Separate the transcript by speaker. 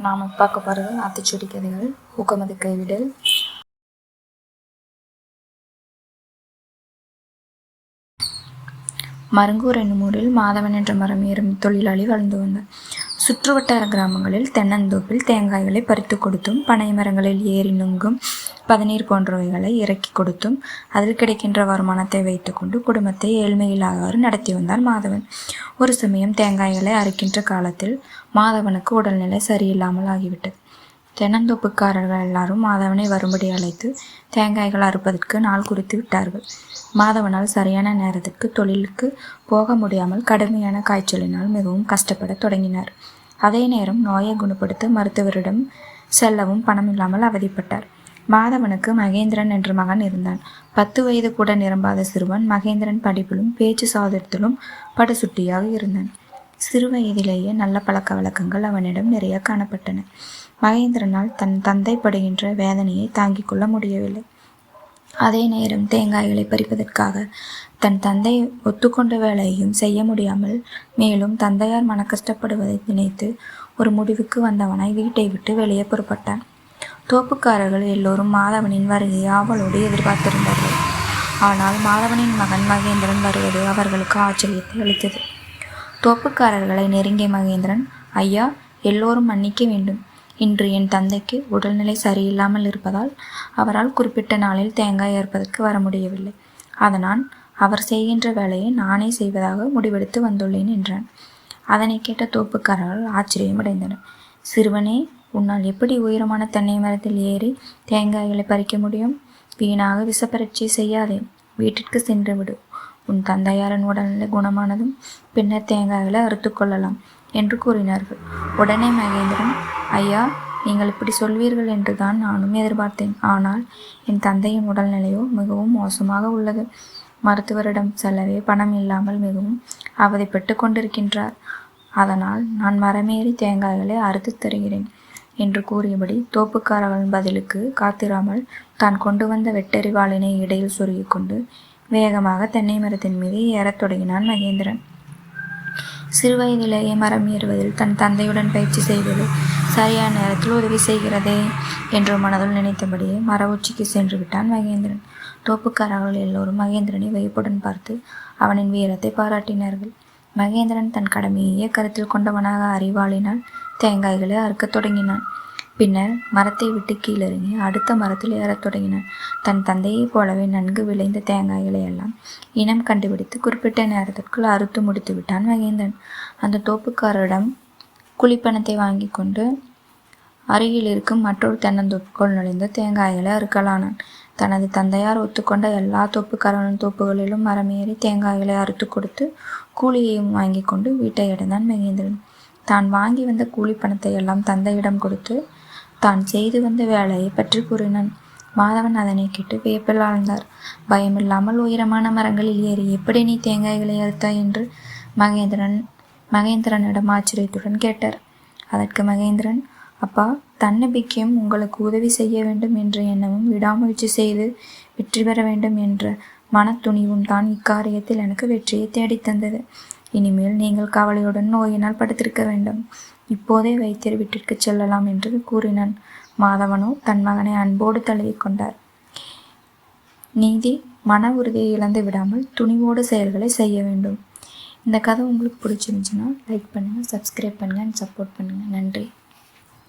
Speaker 1: நாம் பார்க்க போகிறது ஆத்திச்சூடி கதைகள். ஊக்கமது கைவிடல். மருங்கூர் என்னும் ஊரில் மாதவன் என்ற மரம் ஏறும் தொழிலாளி வாழ்ந்து வந்தார். சுற்றுவட்டார கிராமங்களில் தென்னந்தோப்பில் தேங்காய்களை பறித்து கொடுத்தும், பனை மரங்களில் ஏறி நுங்கும் பதநீர் போன்றவைகளை இறக்கி கொடுத்தும், அதில் கிடைக்கின்ற வருமானத்தை வைத்துக்கொண்டு குடும்பத்தை ஏழ்மையில்லாதவாறு நடத்தி வந்தார் மாதவன். ஒரு சமயம் தேங்காய்களை அறுக்கின்ற காலத்தில் மாதவனுக்கு உடல்நிலை சரியில்லாமல் ஆகிவிட்டது. தென்னந்தோப்புக்காரர்கள் எல்லாரும் மாதவனை வரும்படி அழைத்து தேங்காய்கள் அறுப்பதற்கு நாள் குறித்து விட்டார்கள். மாதவனால் சரியான நேரத்திற்கு தொழிலுக்கு போக முடியாமல் கடுமையான காய்ச்சலினால் மிகவும் கஷ்டப்பட தொடங்கினார். அதே நேரம் நோயை குணப்படுத்த மருத்துவரிடம் செல்லவும் பணம் இல்லாமல் அவதிப்பட்டார். மாதவனுக்கு மகேந்திரன் என்ற மகன் இருந்தான். 10 வயது கூட நிரம்பாத சிறுவன் மகேந்திரன் படிப்பிலும் பேச்சு சாதுரியத்திலும் படுசுட்டியாக இருந்தான். சிறு வயதிலேயே நல்ல பழக்க வழக்கங்கள் அவனிடம் நிறைய காணப்பட்டன. மகேந்திரனால் தன் தந்தை படுகின்ற வேதனையை தாங்கிக் கொள்ள முடியவில்லை. அதே நேரம் தேங்காய்களை பறிப்பதற்காக தன் தந்தை ஒத்துக்கொண்ட வேலையையும் செய்ய முடியாமல், மேலும் தந்தையார் மன கஷ்டப்படுவதை நினைத்து ஒரு முடிவுக்கு வந்தவனாய் வீட்டை விட்டு வெளியே புறப்பட்டான். தோப்புக்காரர்கள் எல்லோரும் மாதவனின் வருகையை ஆவலோடு எதிர்பார்த்திருந்தார்கள். ஆனால் மாதவனின் மகன் மகேந்திரன் வருவது அவர்களுக்கு ஆச்சரியத்தை அளித்தது. தோப்புக்காரர்களை நெருங்கிய மகேந்திரன், ஐயா, எல்லோரும் மன்னிக்க வேண்டும். இன்று என் தந்தைக்கு உடல்நிலை சரியில்லாமல் இருப்பதால் அவரால் குறிப்பிட்ட நாளில் தேங்காய் அறுப்பதற்கு வர முடியவில்லை. அதனால் அவர் செய்கின்ற வேலையை நானே செய்வதாக முடிவெடுத்து வந்துள்ளேன் என்றான். அதனை கேட்ட தோப்புக்காரர்கள் ஆச்சரியமடைந்தனர். சிறுவனே, உன்னால் எப்படி உயரமான தென்னை மரத்தில் ஏறி தேங்காய்களை பறிக்க முடியும்? வீணாக விஷப்பரட்சி செய்யாதே, வீட்டிற்கு சென்று விடு. உன் தந்தையாரின் உடல்நிலை குணமானதும் பின்னர் தேங்காய்களை அறுத்து கொள்ளலாம் என்று கூறினார்கள். உடனே மகேந்திரன், ஐயா, நீங்கள் இப்படி சொல்வீர்கள் என்று தான் நானும் எதிர்பார்த்தேன். ஆனால் என் தந்தையின் உடல்நிலையோ மிகவும் மோசமாக உள்ளது. மருத்துவரிடம் செல்லவே பணம் இல்லாமல் மிகவும் அவதிப்பட்டு கொண்டிருக்கின்றார். அதனால் நான் மரமேறி தேங்காய்களை அறுத்து தருகிறேன் என்று கூறியபடி தோப்புக்காரர்களின் பதிலுக்கு காத்திராமல் தான் கொண்டு வந்த வெட்டறிவாளினை இடையில் சொருகி கொண்டு வேகமாக தென்னை மரத்தின் மீது ஏறத் தொடங்கினான் மகேந்திரன். சிறுவயதிலேயே மரம் ஏறுவதில் தன் தந்தையுடன் பயிற்சி செய்வது சரியான நேரத்தில் உதவி செய்கிறதே என்று மனதில் நினைத்தபடியே மர உச்சிக்கு சென்று விட்டான் மகேந்திரன். தோப்புக்காரர்கள் எல்லோரும் மகேந்திரனை வியப்புடன் பார்த்து அவனின் வீரத்தை பாராட்டினார்கள். மகேந்திரன் தன் கடமையே கருத்தில் கொண்டவனாக அறிவாளினால் தேங்காய்களை அறுக்கத் தொடங்கினான். பின்னர் மரத்தை விட்டு கீழிறங்கி அடுத்த மரத்தில் ஏறத் தொடங்கினான். தன் தந்தையைப் போலவே நன்கு விளைந்த தேங்காய்களை எல்லாம் இனம் கண்டுபிடித்து குறிப்பிட்ட நேரத்திற்குள் அறுத்து முடித்து விட்டான் மகேந்திரன். அந்த தோப்புக்காரரிடம் குழிப்பணத்தை வாங்கி கொண்டு அருகில் இருக்கும் மற்றொரு தென்னந்தோப்புக்குள் நுழைந்து தேங்காய்களை அறுக்கலானான். தனது தந்தையார் ஒத்துக்கொண்ட எல்லா தோப்புக்காரர்களின் தோப்புகளிலும் மரமேறி தேங்காய்களை அறுத்து கொடுத்து கூலியையும் வாங்கி கொண்டு வீட்டை அடைந்தான் மகேந்திரன். தான் வாங்கி வந்த கூலி பணத்தை எல்லாம் தந்தையிடம் கொடுத்து தான் செய்து வந்த வேலையை பற்றி கூறினான். மாதவன் அதனை கேட்டு வியப்பில் ஆழ்ந்தார். பயமில்லாமல் உயரமான மரங்களில் ஏறி எப்படி நீ தேங்காய்களை அறுத்தாய் என்று மகேந்திரனிடம் ஆச்சரியத்துடன் கேட்டார். அதற்கு மகேந்திரன், அப்பா, தன்னம்பிக்கையும் உங்களுக்கு உதவி செய்ய வேண்டும் என்ற எண்ணமும் விடாமுயற்சி செய்து வெற்றி பெற வேண்டும் என்ற மனத்துணிவும் தான் இக்காரியத்தில் எனக்கு வெற்றியை தேடித்தந்தது. இனிமேல் நீங்கள் கவலையுடன் நோயினால் படுத்திருக்க வேண்டும். இப்போதே வைத்தியர் வீட்டிற்கு செல்லலாம் என்று கூறினான். மாதவனோ தன் மகனை அன்போடு தழுவி கொண்டார். நீதி மன உறுதியை இழந்து விடாமல் துணிவோடு செயல்களை செய்ய வேண்டும். இந்த கதை உங்களுக்கு பிடிச்சிருந்துச்சுன்னா லைக் பண்ணுங்கள், சப்ஸ்கிரைப் பண்ணுங்கள், சப்போர்ட் பண்ணுங்கள். நன்றி.